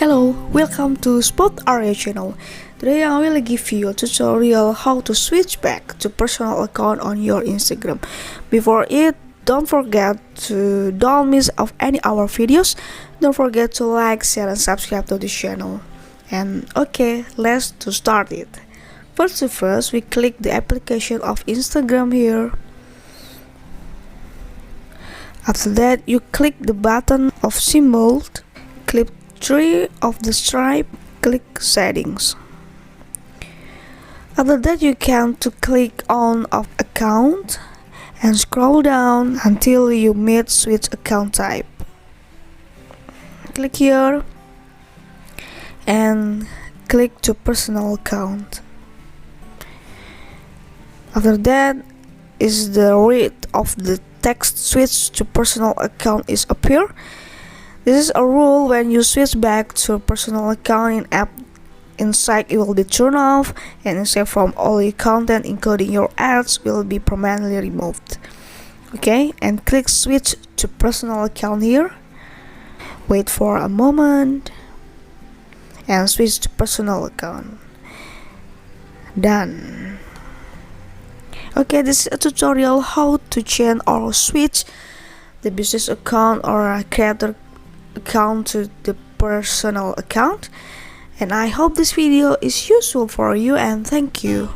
Hello, welcome to Spot Area channel. Today I will give you a tutorial how to switch back to personal account on your Instagram. Before it, don't forget to don't miss of any our videos. Don't forget to like, share and subscribe to this channel. And okay, let's to start it. First, we click the application of Instagram here. After that, you click the button of symbol, click 3 of the stripe, click settings. After that, you can to click on of account and scroll down until you meet switch account type. Click here and click to personal account. After that is the read of the text switch to personal account is appear. This is a rule when you switch back to personal account in app inside it will be turned off and instead from all your content including your ads will be permanently removed. Okay, and click switch to personal account here. Wait for a moment and switch to personal account. Done. Okay, this is a tutorial how to change or switch the business account or a creator account to the personal account, and I hope this video is useful for you and thank you.